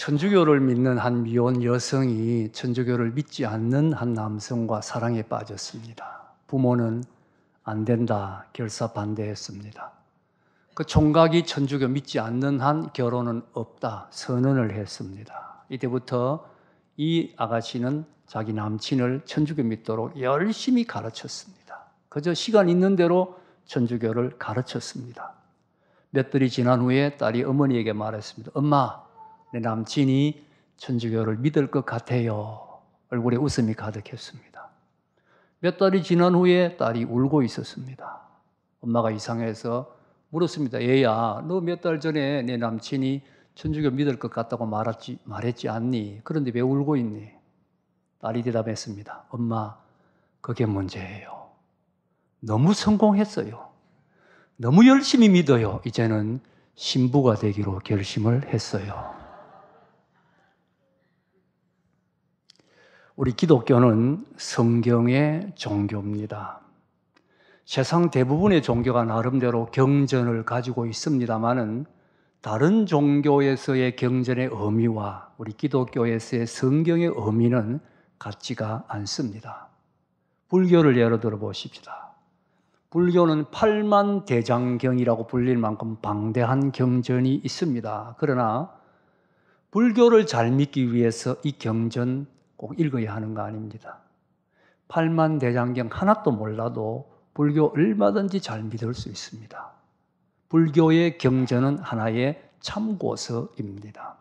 천주교를 믿는 한 미혼 여성이 천주교를 믿지 않는 한 남성과 사랑에 빠졌습니다. 부모는 안 된다 결사 반대했습니다. 그 총각이 천주교 믿지 않는 한 결혼은 없다 선언을 했습니다. 이때부터 이 아가씨는 자기 남친을 천주교 믿도록 열심히 가르쳤습니다. 그저 시간 있는 대로 천주교를 가르쳤습니다. 몇 달이 지난 후에 딸이 어머니에게 말했습니다. 엄마, 내 남친이 천주교를 믿을 것 같아요. 얼굴에 웃음이 가득했습니다. 몇 달이 지난 후에 딸이 울고 있었습니다. 엄마가 이상해서 물었습니다. 얘야, 너 몇 달 전에 내 남친이 천주교 믿을 것 같다고 말했지 않니? 그런데 왜 울고 있니? 딸이 대답했습니다. 엄마, 그게 문제예요. 너무 성공했어요. 너무 열심히 믿어요. 이제는 신부가 되기로 결심을 했어요. 우리 기독교는 성경의 종교입니다. 세상 대부분의 종교가 나름대로 경전을 가지고 있습니다만은 다른 종교에서의 경전의 의미와 우리 기독교에서의 성경의 의미는 같지가 않습니다. 불교를 예로 들어 보십시다. 불교는 8만 대장경이라고 불릴 만큼 방대한 경전이 있습니다. 그러나 불교를 잘 믿기 위해서 이 경전 꼭 읽어야 하는 거 아닙니다. 8만 대장경 하나도 몰라도 불교 얼마든지 잘 믿을 수 있습니다. 불교의 경전은 하나의 참고서입니다.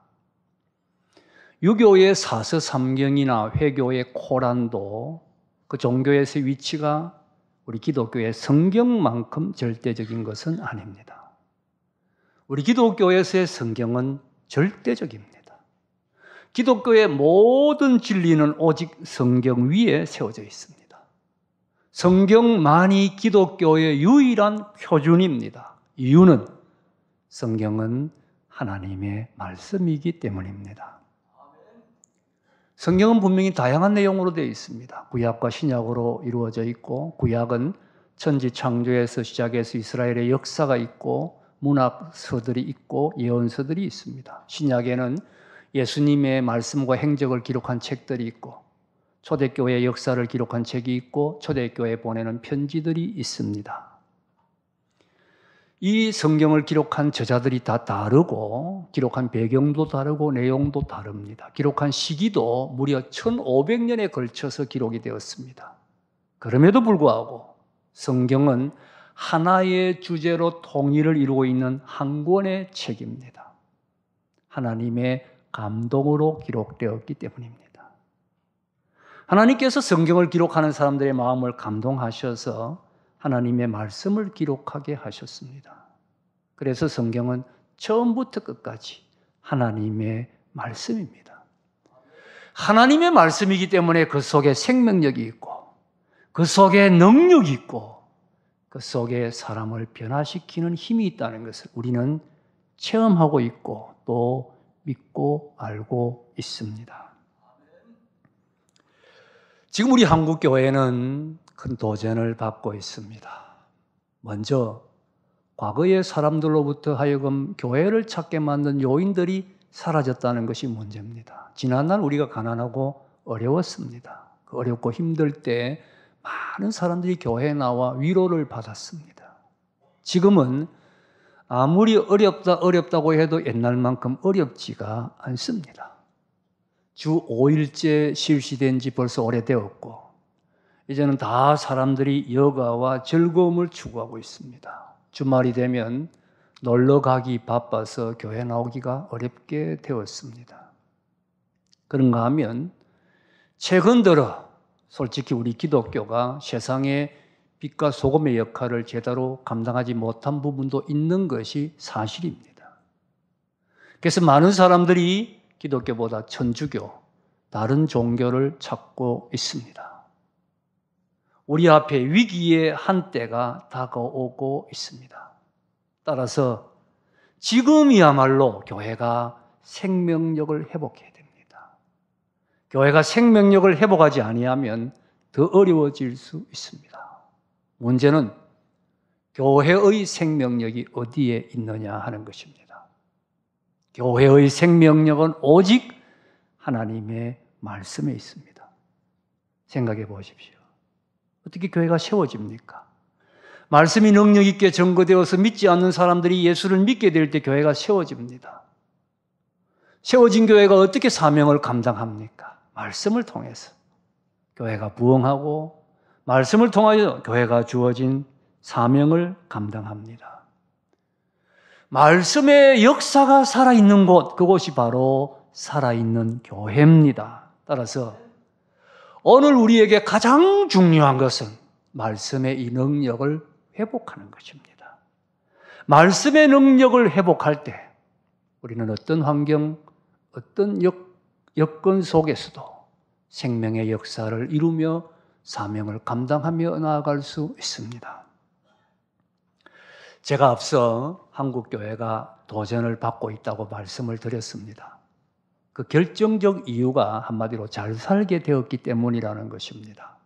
유교의 사서삼경이나 회교의 코란도 그 종교에서의 위치가 우리 기독교의 성경만큼 절대적인 것은 아닙니다. 우리 기독교에서의 성경은 절대적입니다. 기독교의 모든 진리는 오직 성경 위에 세워져 있습니다. 성경만이 기독교의 유일한 표준입니다. 이유는 성경은 하나님의 말씀이기 때문입니다. 성경은 분명히 다양한 내용으로 되어 있습니다. 구약과 신약으로 이루어져 있고, 구약은 천지 창조에서 시작해서 이스라엘의 역사가 있고 문학서들이 있고 예언서들이 있습니다. 신약에는 예수님의 말씀과 행적을 기록한 책들이 있고 초대교회의 역사를 기록한 책이 있고 초대교회에 보내는 편지들이 있습니다. 이 성경을 기록한 저자들이 다 다르고 기록한 배경도 다르고 내용도 다릅니다. 기록한 시기도 무려 1500년에 걸쳐서 기록이 되었습니다. 그럼에도 불구하고 성경은 하나의 주제로 통일을 이루고 있는 한 권의 책입니다. 하나님의 감동으로 기록되었기 때문입니다. 하나님께서 성경을 기록하는 사람들의 마음을 감동하셔서 하나님의 말씀을 기록하게 하셨습니다. 그래서 성경은 처음부터 끝까지 하나님의 말씀입니다. 하나님의 말씀이기 때문에 그 속에 생명력이 있고 그 속에 능력이 있고 그 속에 사람을 변화시키는 힘이 있다는 것을 우리는 체험하고 있고 또 믿고 알고 있습니다. 지금 우리 한국교회는 큰 도전을 받고 있습니다. 먼저 과거의 사람들로부터 하여금 교회를 찾게 만든 요인들이 사라졌다는 것이 문제입니다. 지난날 우리가 가난하고 어려웠습니다. 그 어렵고 힘들 때 많은 사람들이 교회에 나와 위로를 받았습니다. 지금은 아무리 어렵다고 해도 옛날만큼 어렵지가 않습니다. 주 5일째 실시된 지 벌써 오래되었고 이제는 다 사람들이 여가와 즐거움을 추구하고 있습니다. 주말이 되면 놀러 가기 바빠서 교회 나오기가 어렵게 되었습니다. 그런가 하면 최근 들어 솔직히 우리 기독교가 세상의 빛과 소금의 역할을 제대로 감당하지 못한 부분도 있는 것이 사실입니다. 그래서 많은 사람들이 기독교보다 천주교, 다른 종교를 찾고 있습니다. 우리 앞에 위기의 한때가 다가오고 있습니다. 따라서 지금이야말로 교회가 생명력을 회복해야 됩니다. 교회가 생명력을 회복하지 아니하면 더 어려워질 수 있습니다. 문제는 교회의 생명력이 어디에 있느냐 하는 것입니다. 교회의 생명력은 오직 하나님의 말씀에 있습니다. 생각해 보십시오. 어떻게 교회가 세워집니까? 말씀이 능력 있게 증거되어서 믿지 않는 사람들이 예수를 믿게 될 때 교회가 세워집니다. 세워진 교회가 어떻게 사명을 감당합니까? 말씀을 통해서 교회가 부흥하고 말씀을 통하여 교회가 주어진 사명을 감당합니다. 말씀의 역사가 살아있는 곳, 그곳이 바로 살아있는 교회입니다. 따라서 오늘 우리에게 가장 중요한 것은 말씀의 이 능력을 회복하는 것입니다. 말씀의 능력을 회복할 때 우리는 어떤 환경, 어떤 여건 속에서도 생명의 역사를 이루며 사명을 감당하며 나아갈 수 있습니다. 제가 앞서 한국교회가 도전을 받고 있다고 말씀을 드렸습니다. 그 결정적 이유가 한마디로 잘 살게 되었기 때문이라는 것입니다.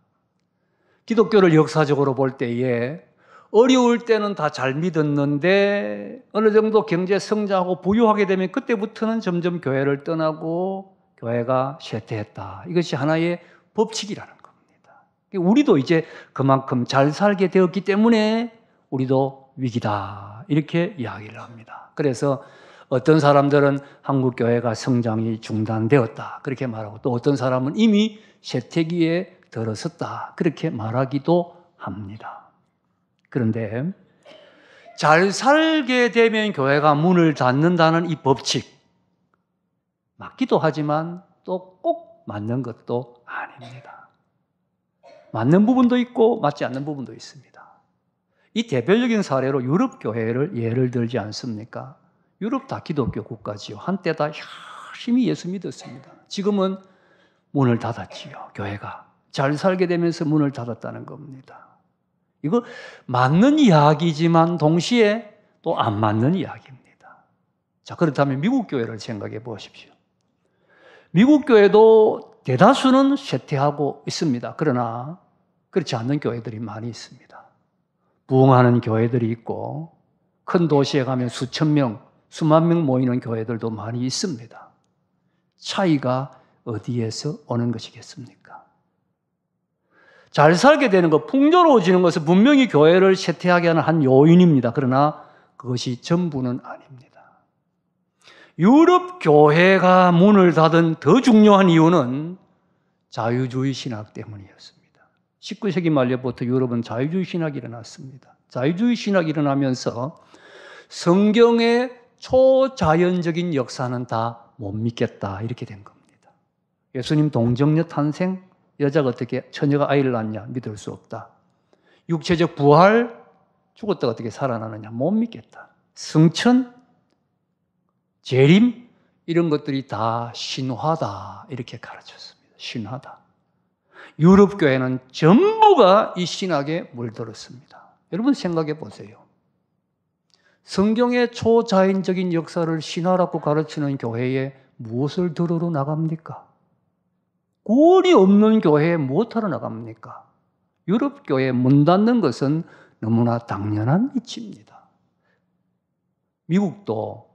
기독교를 역사적으로 볼 때에 어려울 때는 다 잘 믿었는데 어느 정도 경제 성장하고 부유하게 되면 그때부터는 점점 교회를 떠나고 교회가 쇠퇴했다. 이것이 하나의 법칙이라는 겁니다. 우리도 이제 그만큼 잘 살게 되었기 때문에 우리도 위기다. 이렇게 이야기를 합니다. 그래서 어떤 사람들은 한국 교회가 성장이 중단되었다. 그렇게 말하고 또 어떤 사람은 이미 쇠퇴기에 들어섰다. 그렇게 말하기도 합니다. 그런데 잘 살게 되면 교회가 문을 닫는다는 이 법칙, 맞기도 하지만 또 꼭 맞는 것도 아닙니다. 맞는 부분도 있고 맞지 않는 부분도 있습니다. 이 대표적인 사례로 유럽 교회를 예를 들지 않습니까? 유럽 다 기독교 국가지요. 한때 다 열심히 예수 믿었습니다. 지금은 문을 닫았지요. 교회가 잘 살게 되면서 문을 닫았다는 겁니다. 이거 맞는 이야기지만 동시에 또 안 맞는 이야기입니다. 자, 그렇다면 미국 교회를 생각해 보십시오. 미국 교회도 대다수는 쇠퇴하고 있습니다. 그러나 그렇지 않는 교회들이 많이 있습니다. 부흥하는 교회들이 있고 큰 도시에 가면 수천 명, 수만 명 모이는 교회들도 많이 있습니다. 차이가 어디에서 오는 것이겠습니까? 잘 살게 되는 것, 풍요로워지는 것은 분명히 교회를 쇠퇴하게 하는 한 요인입니다. 그러나 그것이 전부는 아닙니다. 유럽 교회가 문을 닫은 더 중요한 이유는 자유주의 신학 때문이었습니다. 19세기 말려부터 유럽은 자유주의 신학이 일어났습니다. 자유주의 신학이 일어나면서 성경의 초자연적인 역사는 다 못 믿겠다 이렇게 된 겁니다. 예수님 동정녀 탄생, 여자가 어떻게 처녀가 아이를 낳냐 믿을 수 없다. 육체적 부활, 죽었다가 어떻게 살아나느냐 못 믿겠다. 승천, 재림 이런 것들이 다 신화다 이렇게 가르쳤습니다. 신화다. 유럽 교회는 전부가 이 신학에 물들었습니다. 여러분 생각해 보세요. 성경의 초자연적인 역사를 신화라고 가르치는 교회에 무엇을 들으러 나갑니까? 꼴이 없는 교회에 무엇하러 나갑니까? 유럽 교회에 문 닫는 것은 너무나 당연한 이치입니다. 미국도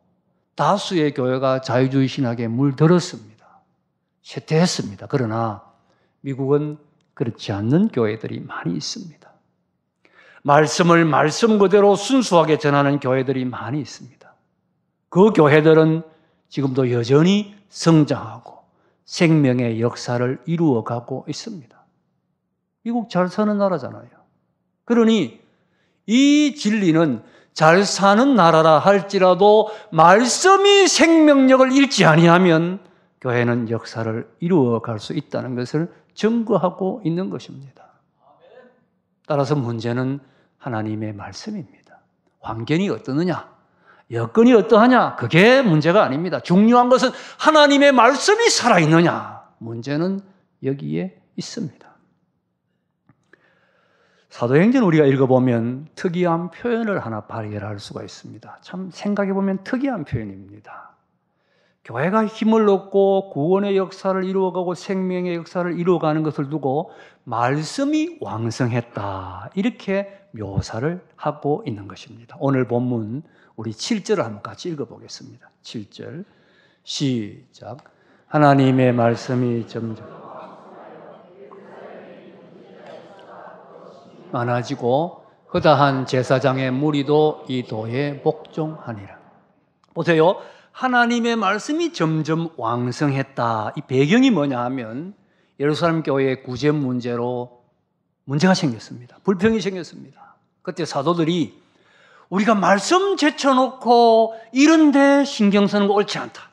다수의 교회가 자유주의 신학에 물들었습니다. 쇠퇴했습니다. 그러나 미국은 그렇지 않는 교회들이 많이 있습니다. 말씀을 말씀 그대로 순수하게 전하는 교회들이 많이 있습니다. 그 교회들은 지금도 여전히 성장하고 생명의 역사를 이루어가고 있습니다. 미국 잘 사는 나라잖아요. 그러니 이 진리는 잘 사는 나라라 할지라도 말씀이 생명력을 잃지 아니하면 교회는 역사를 이루어갈 수 있다는 것을 증거하고 있는 것입니다. 따라서 문제는 하나님의 말씀입니다. 환경이 어떠느냐, 여건이 어떠하냐, 그게 문제가 아닙니다. 중요한 것은 하나님의 말씀이 살아있느냐, 문제는 여기에 있습니다. 사도행전 우리가 읽어보면 특이한 표현을 하나 발견할 수가 있습니다. 참 생각해보면 특이한 표현입니다. 교회가 힘을 얻고 구원의 역사를 이루어가고 생명의 역사를 이루어가는 것을 두고 말씀이 왕성했다 이렇게 묘사를 하고 있는 것입니다. 오늘 본문 우리 7절을 한번 같이 읽어보겠습니다. 7절 시작. 하나님의 말씀이 점점 많아지고 허다한 제사장의 무리도 이 도에 복종하니라. 보세요. 하나님의 말씀이 점점 왕성했다. 이 배경이 뭐냐 하면 예루살렘 교회의 구제 문제로 문제가 생겼습니다. 불평이 생겼습니다. 그때 사도들이 우리가 말씀 제쳐놓고 이런데 신경 쓰는 거 옳지 않다.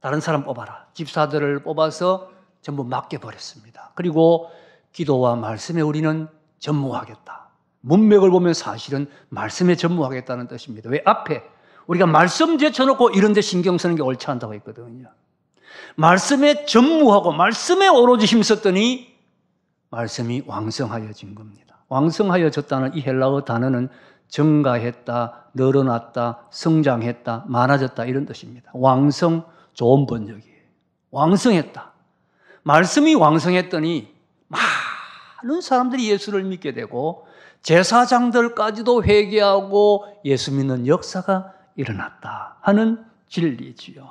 다른 사람 뽑아라. 집사들을 뽑아서 전부 맡겨버렸습니다. 그리고 기도와 말씀에 우리는 전무하겠다. 문맥을 보면 사실은 말씀에 전무하겠다는 뜻입니다. 왜? 앞에 우리가 말씀 제쳐놓고 이런 데 신경 쓰는 게 옳지 않다고 했거든요. 말씀에 전무하고 말씀에 오로지 힘썼더니 말씀이 왕성하여진 겁니다. 왕성하여졌다는 이 헬라어 단어는 증가했다, 늘어났다, 성장했다, 많아졌다 이런 뜻입니다. 왕성, 좋은 번역이에요. 왕성했다. 말씀이 왕성했더니 많은 사람들이 예수를 믿게 되고 제사장들까지도 회개하고 예수 믿는 역사가 일어났다 하는 진리지요.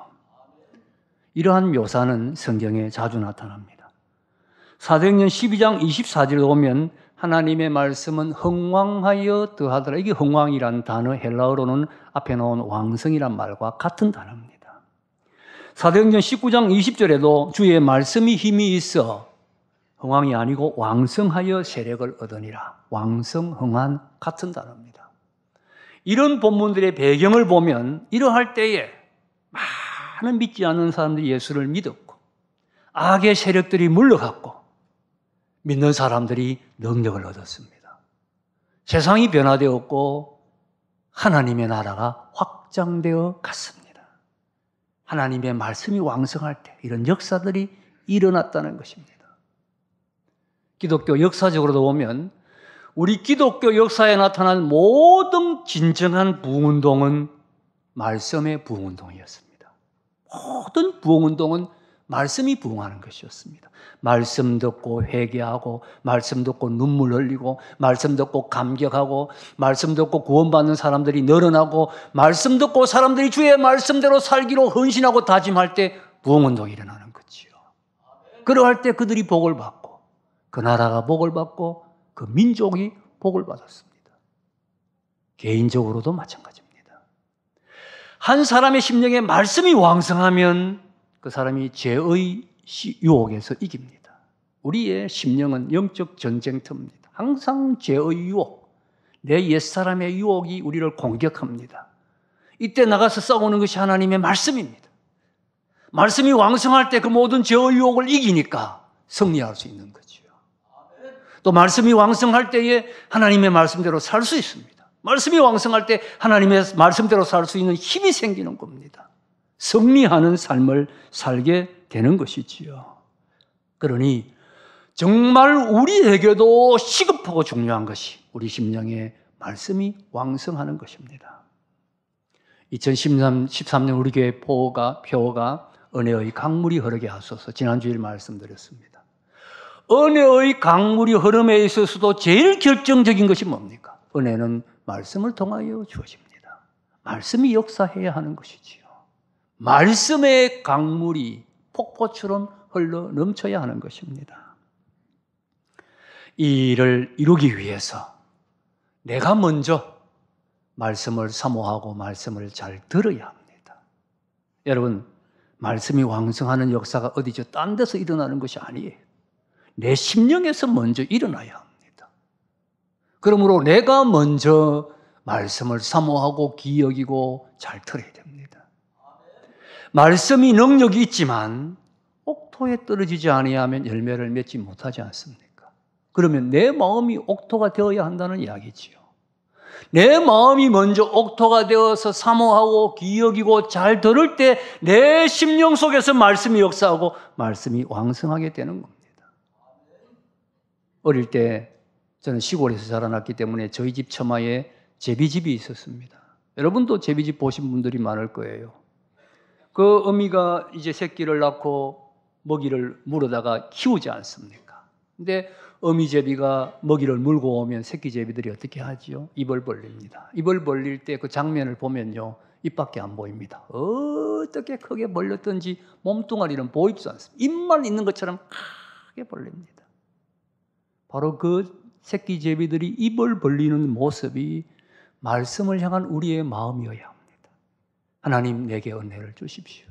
이러한 묘사는 성경에 자주 나타납니다. 사도행전 12장 24절에 보면 하나님의 말씀은 흥왕하여 더하더라. 이게 흥왕이란 단어 헬라어로는 앞에 나온 왕성이란 말과 같은 단어입니다. 사도행전 19장 20절에도 주의 말씀이 힘이 있어 흥왕이 아니고 왕성하여 세력을 얻으니라. 왕성, 흥한 같은 단어입니다. 이런 본문들의 배경을 보면 이러할 때에 많은 믿지 않는 사람들이 예수를 믿었고 악의 세력들이 물러갔고 믿는 사람들이 능력을 얻었습니다. 세상이 변화되었고 하나님의 나라가 확장되어 갔습니다. 하나님의 말씀이 왕성할 때 이런 역사들이 일어났다는 것입니다. 기독교 역사적으로도 보면 우리 기독교 역사에 나타난 모든 진정한 부흥운동은 말씀의 부흥운동이었습니다. 모든 부흥운동은 말씀이 부흥하는 것이었습니다. 말씀 듣고 회개하고 말씀 듣고 눈물 흘리고 말씀 듣고 감격하고 말씀 듣고 구원받는 사람들이 늘어나고 말씀 듣고 사람들이 주의 말씀대로 살기로 헌신하고 다짐할 때 부흥운동이 일어나는 거지요. 그러할 때 그들이 복을 받고 그 나라가 복을 받고 그 민족이 복을 받았습니다. 개인적으로도 마찬가지입니다. 한 사람의 심령에 말씀이 왕성하면 그 사람이 죄의 유혹에서 이깁니다. 우리의 심령은 영적 전쟁터입니다. 항상 죄의 유혹, 내 옛사람의 유혹이 우리를 공격합니다. 이때 나가서 싸우는 것이 하나님의 말씀입니다. 말씀이 왕성할 때 그 모든 죄의 유혹을 이기니까 승리할 수 있는 거죠. 또 말씀이 왕성할 때에 하나님의 말씀대로 살 수 있습니다. 말씀이 왕성할 때 하나님의 말씀대로 살 수 있는 힘이 생기는 겁니다. 승리하는 삶을 살게 되는 것이지요. 그러니 정말 우리에게도 시급하고 중요한 것이 우리 심령에 말씀이 왕성하는 것입니다. 2013년 우리 교회 표어가 은혜의 강물이 흐르게 하소서. 지난주에 말씀드렸습니다. 은혜의 강물이 흐름에 있어서도 제일 결정적인 것이 뭡니까? 은혜는 말씀을 통하여 주어집니다. 말씀이 역사해야 하는 것이지요. 말씀의 강물이 폭포처럼 흘러 넘쳐야 하는 것입니다. 이 일을 이루기 위해서 내가 먼저 말씀을 사모하고 말씀을 잘 들어야 합니다. 여러분, 말씀이 왕성하는 역사가 어디죠? 딴 데서 일어나는 것이 아니에요. 내 심령에서 먼저 일어나야 합니다. 그러므로 내가 먼저 말씀을 사모하고 기억이고 잘 들어야 됩니다. 말씀이 능력이 있지만 옥토에 떨어지지 아니하면 열매를 맺지 못하지 않습니까? 그러면 내 마음이 옥토가 되어야 한다는 이야기지요. 내 마음이 먼저 옥토가 되어서 사모하고 기억이고 잘 들을 때 내 심령 속에서 말씀이 역사하고 말씀이 왕성하게 되는 겁니다. 어릴 때 저는 시골에서 자라났기 때문에 저희 집 처마에 제비집이 있었습니다. 여러분도 제비집 보신 분들이 많을 거예요. 그 어미가 이제 새끼를 낳고 먹이를 물어다가 키우지 않습니까? 근데 어미 제비가 먹이를 물고 오면 새끼 제비들이 어떻게 하지요? 입을 벌립니다. 입을 벌릴 때 그 장면을 보면요, 입밖에 안 보입니다. 어떻게 크게 벌렸든지 몸뚱아리는 보이지 않습니다. 입만 있는 것처럼 크게 벌립니다. 바로 그 새끼 제비들이 입을 벌리는 모습이 말씀을 향한 우리의 마음이어야 합니다. 하나님 내게 은혜를 주십시오.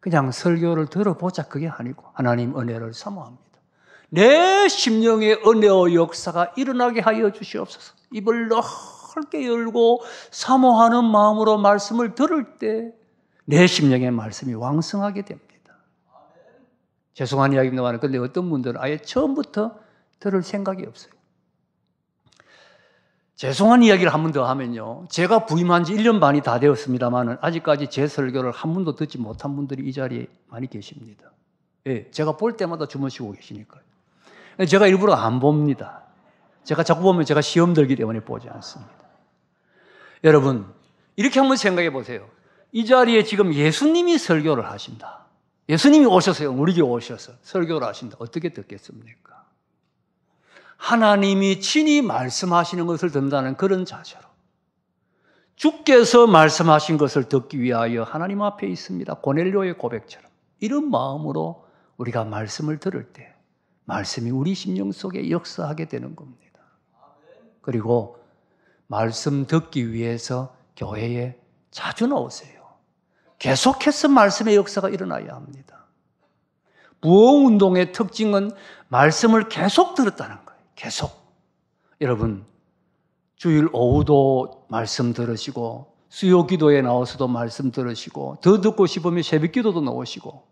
그냥 설교를 들어보자 그게 아니고 하나님 은혜를 사모합니다. 내 심령의 은혜의 역사가 일어나게 하여 주시옵소서. 입을 넓게 열고 사모하는 마음으로 말씀을 들을 때 내 심령의 말씀이 왕성하게 됩니다. 죄송한 이야기입니다만 근데 어떤 분들은 아예 처음부터 들을 생각이 없어요. 죄송한 이야기를 한 번 더 하면요. 제가 부임한 지 1년 반이 다 되었습니다만 아직까지 제 설교를 한 번도 듣지 못한 분들이 이 자리에 많이 계십니다. 예, 제가 볼 때마다 주무시고 계시니까요. 제가 일부러 안 봅니다. 제가 자꾸 보면 제가 시험 들기 때문에 보지 않습니다. 여러분, 이렇게 한번 생각해 보세요. 이 자리에 지금 예수님이 설교를 하신다. 예수님이 오셨어요. 우리 집에 오셔서 설교를 하신다. 어떻게 듣겠습니까? 하나님이 친히 말씀하시는 것을 듣는다는 그런 자세로 주께서 말씀하신 것을 듣기 위하여 하나님 앞에 있습니다. 고넬료의 고백처럼 이런 마음으로 우리가 말씀을 들을 때 말씀이 우리 심령 속에 역사하게 되는 겁니다. 그리고 말씀 듣기 위해서 교회에 자주 나오세요. 계속해서 말씀의 역사가 일어나야 합니다. 부흥운동의 특징은 말씀을 계속 들었다는 거예요. 계속. 여러분, 주일 오후도 말씀 들으시고 수요 기도에 나와서도 말씀 들으시고 더 듣고 싶으면 새벽 기도도 나오시고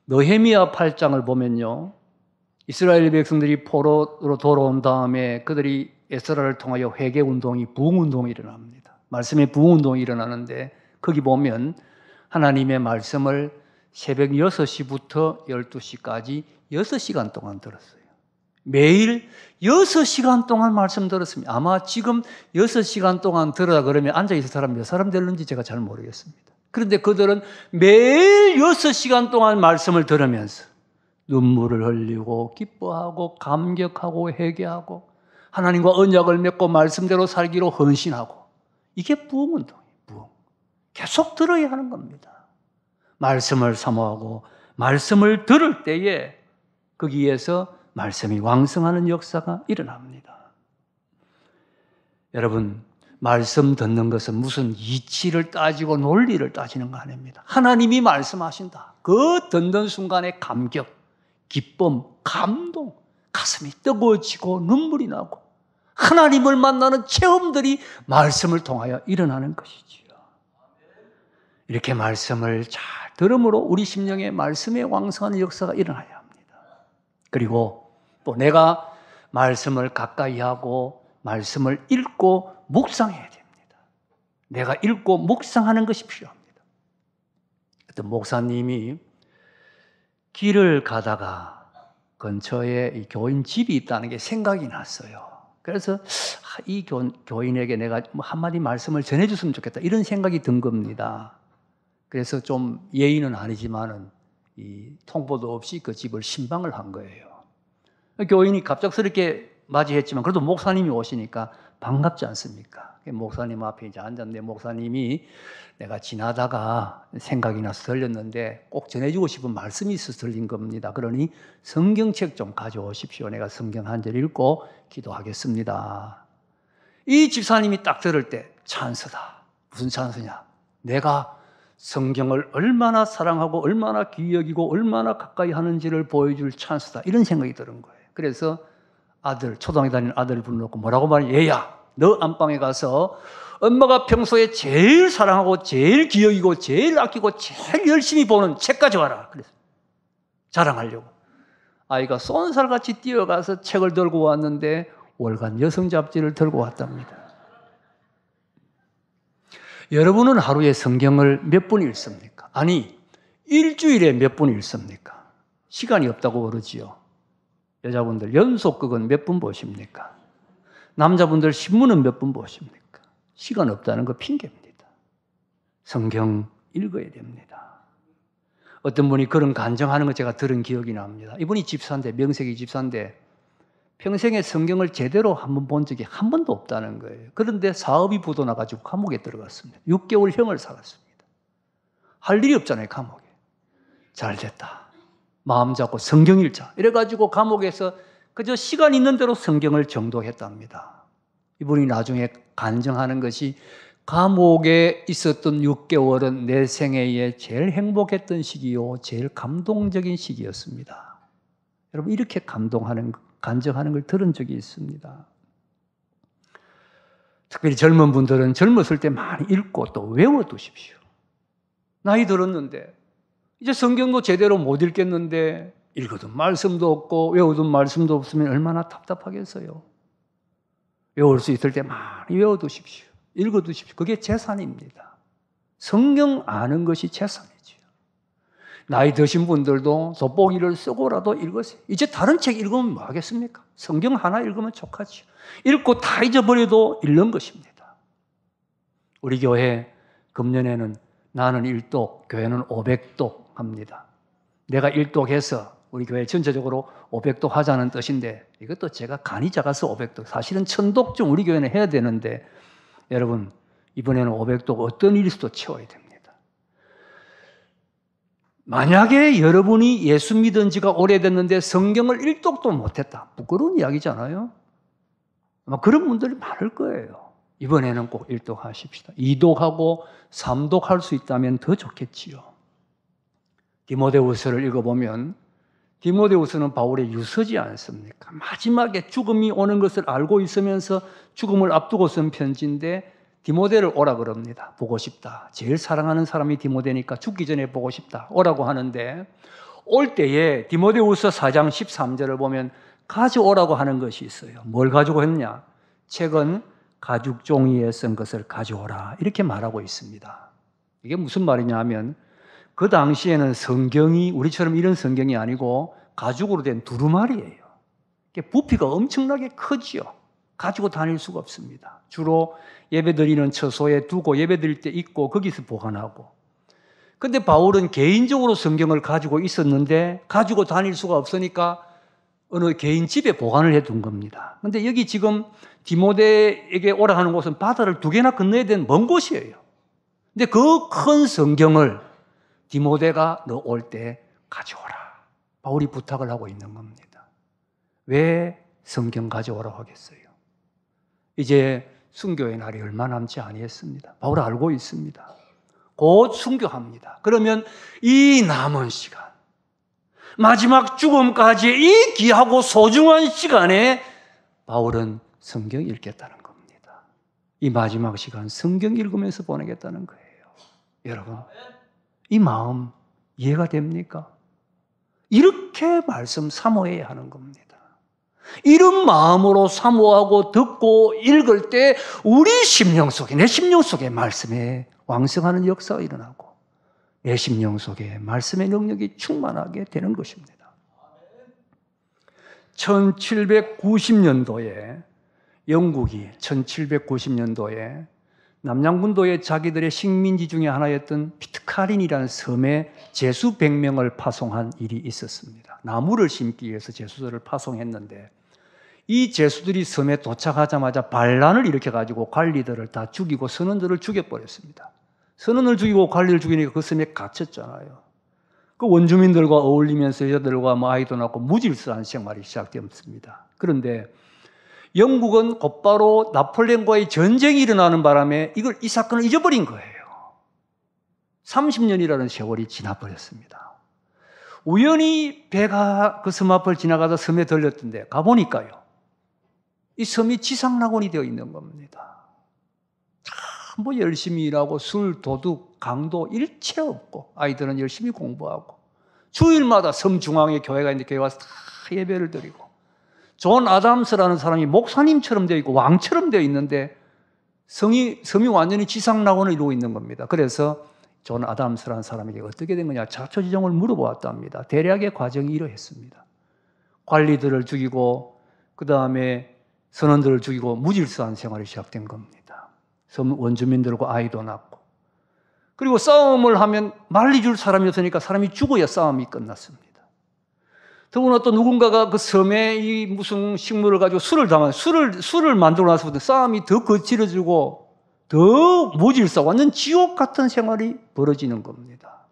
느헤미야 8장을 보면요. 이스라엘 백성들이 포로로 돌아온 다음에 그들이 에스라를 통하여 회개운동이 부흥운동이 일어납니다. 말씀의 부흥운동이 일어나는데 거기 보면 하나님의 말씀을 새벽 6시부터 12시까지 6시간 동안 들었어요. 매일 6시간 동안 말씀 들었습니다. 아마 지금 6시간 동안 들으라 그러면 앉아있을 사람 몇 사람 되는지 제가 잘 모르겠습니다. 그런데 그들은 매일 6시간 동안 말씀을 들으면서 눈물을 흘리고 기뻐하고 감격하고 회개하고 하나님과 언약을 맺고 말씀대로 살기로 헌신하고 이게 부흥운동이에요. 부흥. 계속 들어야 하는 겁니다. 말씀을 사모하고 말씀을 들을 때에 거기에서 말씀이 왕성하는 역사가 일어납니다. 여러분, 말씀 듣는 것은 무슨 이치를 따지고 논리를 따지는 거 아닙니다. 하나님이 말씀하신다. 그 듣는 순간의 감격, 기쁨, 감동, 가슴이 뜨거워지고 눈물이 나고 하나님을 만나는 체험들이 말씀을 통하여 일어나는 것이지요. 이렇게 말씀을 잘 들음으로 우리 심령에 말씀의 왕성한 역사가 일어나야 합니다. 그리고 또 내가 말씀을 가까이 하고 말씀을 읽고 묵상해야 됩니다. 내가 읽고 묵상하는 것이 필요합니다. 어떤 목사님이 길을 가다가 근처에 이 교인 집이 있다는 게 생각이 났어요. 그래서 이 교인에게 내가 한마디 말씀을 전해줬으면 좋겠다 이런 생각이 든 겁니다. 그래서 좀 예의는 아니지만은 이 통보도 없이 그 집을 신방을 한 거예요. 교인이 갑작스럽게 맞이했지만 그래도 목사님이 오시니까 반갑지 않습니까? 목사님 앞에 이제 앉았는데 목사님이 내가 지나다가 생각이 나서 들렸는데 꼭 전해주고 싶은 말씀이 있어서 들린 겁니다. 그러니 성경책 좀 가져오십시오. 내가 성경 한 절 읽고 기도하겠습니다. 이 집사님이 딱 들을 때 찬스다. 무슨 찬스냐? 내가 성경을 얼마나 사랑하고 얼마나 귀여기고 얼마나 가까이 하는지를 보여줄 찬스다. 이런 생각이 드는 거예요. 그래서 아들, 초등학교 다니는 아들을 불러놓고 뭐라고 말해? 얘야, 너 안방에 가서 엄마가 평소에 제일 사랑하고 제일 기억이고 제일 아끼고 제일 열심히 보는 책 가져와라. 그래서 자랑하려고. 아이가 쏜살같이 뛰어가서 책을 들고 왔는데 월간 여성 잡지를 들고 왔답니다. 여러분은 하루에 성경을 몇 분 읽습니까? 아니, 일주일에 몇 분 읽습니까? 시간이 없다고 그러지요. 여자분들 연속극은 몇 분 보십니까? 남자분들 신문은 몇 분 보십니까? 시간 없다는 거 핑계입니다. 성경 읽어야 됩니다. 어떤 분이 그런 간증하는 거 제가 들은 기억이 납니다. 이분이 집사인데, 명색이 집사인데 평생에 성경을 제대로 한번 본 적이 한 번도 없다는 거예요. 그런데 사업이 부도나가지고 감옥에 들어갔습니다. 6개월 형을 살았습니다. 할 일이 없잖아요, 감옥에. 잘 됐다. 마음 잡고 성경 읽자. 이래가지고 감옥에서 그저 시간 있는 대로 성경을 정독했답니다. 이분이 나중에 간증하는 것이 감옥에 있었던 6개월은 내 생애에 제일 행복했던 시기요, 제일 감동적인 시기였습니다. 여러분, 이렇게 간증하는 걸 들은 적이 있습니다. 특별히 젊은 분들은 젊었을 때 많이 읽고 또 외워두십시오. 나이 들었는데 이제 성경도 제대로 못 읽겠는데 읽어둔 말씀도 없고 외워둔 말씀도 없으면 얼마나 답답하겠어요. 외울 수 있을 때 많이 외워두십시오. 읽어두십시오. 그게 재산입니다. 성경 아는 것이 재산이지요. 나이 드신 분들도 돋보기를 쓰고라도 읽으세요. 이제 다른 책 읽으면 뭐 하겠습니까? 성경 하나 읽으면 족하지요. 읽고 다 잊어버려도 읽는 것입니다. 우리 교회 금년에는 나는 1독, 교회는 500독 합니다. 내가 1독해서 우리 교회 전체적으로 500독 하자는 뜻인데 이것도 제가 간이 작아서 500독, 사실은 1000독 우리 교회는 해야 되는데 여러분, 이번에는 500독 어떤 일수도 채워야 됩니다. 만약에 여러분이 예수 믿은 지가 오래됐는데 성경을 1독도 못했다. 부끄러운 이야기잖아요. 아마 그런 분들이 많을 거예요. 이번에는 꼭 1독 하십시다. 2독하고 3독 할 수 있다면 더 좋겠지요. 디모데후서를 읽어보면 디모데후서는 바울의 유서지 않습니까? 마지막에 죽음이 오는 것을 알고 있으면서 죽음을 앞두고 쓴 편지인데 디모데를 오라 그럽니다. 보고 싶다. 제일 사랑하는 사람이 디모데니까 죽기 전에 보고 싶다. 오라고 하는데 올 때에 디모데후서 4장 13절을 보면 가져오라고 하는 것이 있어요. 뭘 가지고 했냐? 책은 가죽 종이에 쓴 것을 가져오라. 이렇게 말하고 있습니다. 이게 무슨 말이냐 하면 그 당시에는 성경이 우리처럼 이런 성경이 아니고 가죽으로 된 두루마리예요. 부피가 엄청나게 크지요. 가지고 다닐 수가 없습니다. 주로 예배드리는 처소에 두고 예배드릴 때 입고 거기서 보관하고. 근데 바울은 개인적으로 성경을 가지고 있었는데 가지고 다닐 수가 없으니까 어느 개인 집에 보관을 해둔 겁니다. 근데 여기 지금 디모데에게 오라 하는 곳은 바다를 2개나 건너야 되는 먼 곳이에요. 근데 그 큰 성경을 디모데가 너 올 때 가져오라. 바울이 부탁을 하고 있는 겁니다. 왜 성경 가져오라고 하겠어요? 이제 순교의 날이 얼마 남지 아니했습니다. 바울 알고 있습니다. 곧 순교합니다. 그러면 이 남은 시간, 마지막 죽음까지의 이 귀하고 소중한 시간에 바울은 성경 읽겠다는 겁니다. 이 마지막 시간 성경 읽으면서 보내겠다는 거예요. 여러분, 이 마음 이해가 됩니까? 이렇게 말씀 사모해야 하는 겁니다. 이런 마음으로 사모하고 듣고 읽을 때 우리 심령 속에, 내 심령 속에 말씀에 왕성하는 역사가 일어나고 내 심령 속에 말씀의 능력이 충만하게 되는 것입니다. 1790년도에 영국이 1790년도에 남양군도에 자기들의 식민지 중에 하나였던 피트카린이라는 섬에 제수 100명을 파송한 일이 있었습니다. 나무를 심기 위해서 제수들을 파송했는데 이 제수들이 섬에 도착하자마자 반란을 일으켜가지고 관리들을 다 죽이고 선원들을 죽여버렸습니다. 선원을 죽이고 관리를 죽이니까 그 섬에 갇혔잖아요. 그 원주민들과 어울리면서 여자들과 아이도 낳고 무질서한 생활이 시작되었습니다. 그런데 영국은 곧바로 나폴레옹과의 전쟁이 일어나는 바람에 이 사건을 잊어버린 거예요. 30년이라는 세월이 지나버렸습니다. 우연히 배가 그 섬 앞을 지나가다 섬에 들렸던데 가보니까요, 이 섬이 지상낙원이 되어 있는 겁니다. 참 열심히 일하고 술, 도둑, 강도 일체 없고 아이들은 열심히 공부하고 주일마다 섬 중앙에 교회가 있는데 교회 와서 다 예배를 드리고 존 아담스라는 사람이 목사님처럼 되어 있고 왕처럼 되어 있는데 섬이 완전히 지상낙원을 이루고 있는 겁니다. 그래서 존 아담스라는 사람에게 어떻게 된 거냐 자초지종을 물어보았답니다. 대략의 과정이 이러했습니다. 관리들을 죽이고 그 다음에 선원들을 죽이고 무질서한 생활이 시작된 겁니다. 섬 원주민들과 아이도 낳고 그리고 싸움을 하면 말리줄 사람이 없으니까 사람이 죽어야 싸움이 끝났습니다. 더구나 또 누군가가 그 섬에 이 무슨 식물을 가지고 술을 만들어 놔서부터 싸움이 더 거칠어지고 더 무질서 완전 지옥 같은 생활이 벌어지는 겁니다.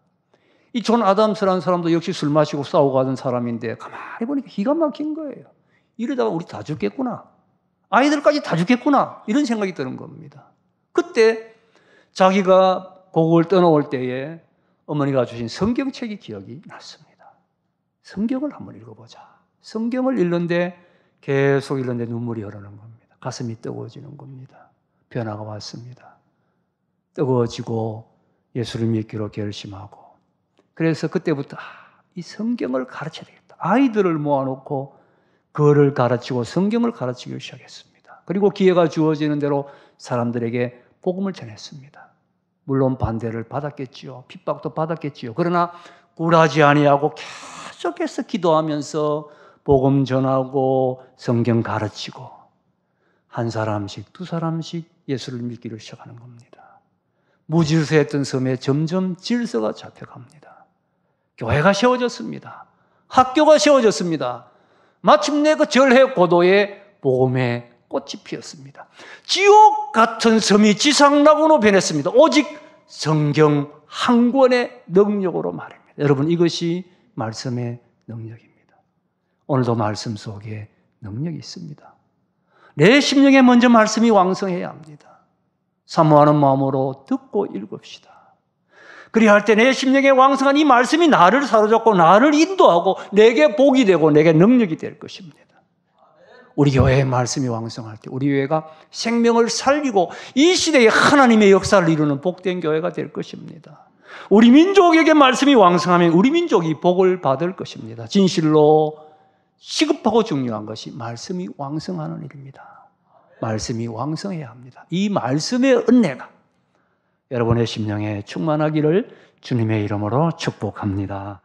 이 존 아담스라는 사람도 역시 술 마시고 싸우고 하던 사람인데 가만히 보니까 기가 막힌 거예요. 이러다가 우리 다 죽겠구나. 아이들까지 다 죽겠구나. 이런 생각이 드는 겁니다. 그때 자기가 고국을 떠나올 때에 어머니가 주신 성경책이 기억이 났습니다. 성경을 한번 읽어보자. 성경을 읽는데 계속 읽는데 눈물이 흐르는 겁니다. 가슴이 뜨거워지는 겁니다. 변화가 왔습니다. 뜨거워지고 예수를 믿기로 결심하고 그래서 그때부터 이 성경을 가르쳐야 되겠다. 아이들을 모아놓고 그를 가르치고 성경을 가르치기 시작했습니다. 그리고 기회가 주어지는 대로 사람들에게 복음을 전했습니다. 물론 반대를 받았겠지요. 핍박도 받았겠지요. 그러나 굴하지 아니하고 계속해서 기도하면서 복음 전하고 성경 가르치고 한 사람씩 두 사람씩 예수를 믿기를 시작하는 겁니다. 무질서했던 섬에 점점 질서가 잡혀갑니다. 교회가 세워졌습니다. 학교가 세워졌습니다. 마침내 그 절해 고도에 복음의 꽃이 피었습니다. 지옥 같은 섬이 지상락으로 변했습니다. 오직 성경 한 권의 능력으로 말입니다. 여러분, 이것이 말씀의 능력입니다. 오늘도 말씀 속에 능력이 있습니다. 내 심령에 먼저 말씀이 왕성해야 합니다. 사모하는 마음으로 듣고 읽읍시다. 그리할 때 내 심령에 왕성한 이 말씀이 나를 사로잡고 나를 인도하고 내게 복이 되고 내게 능력이 될 것입니다. 우리 교회의 말씀이 왕성할 때 우리 교회가 생명을 살리고 이 시대에 하나님의 역사를 이루는 복된 교회가 될 것입니다. 우리 민족에게 말씀이 왕성하면 우리 민족이 복을 받을 것입니다. 진실로 시급하고 중요한 것이 말씀이 왕성하는 일입니다. 말씀이 왕성해야 합니다. 이 말씀의 은혜가 여러분의 심령에 충만하기를 주님의 이름으로 축복합니다.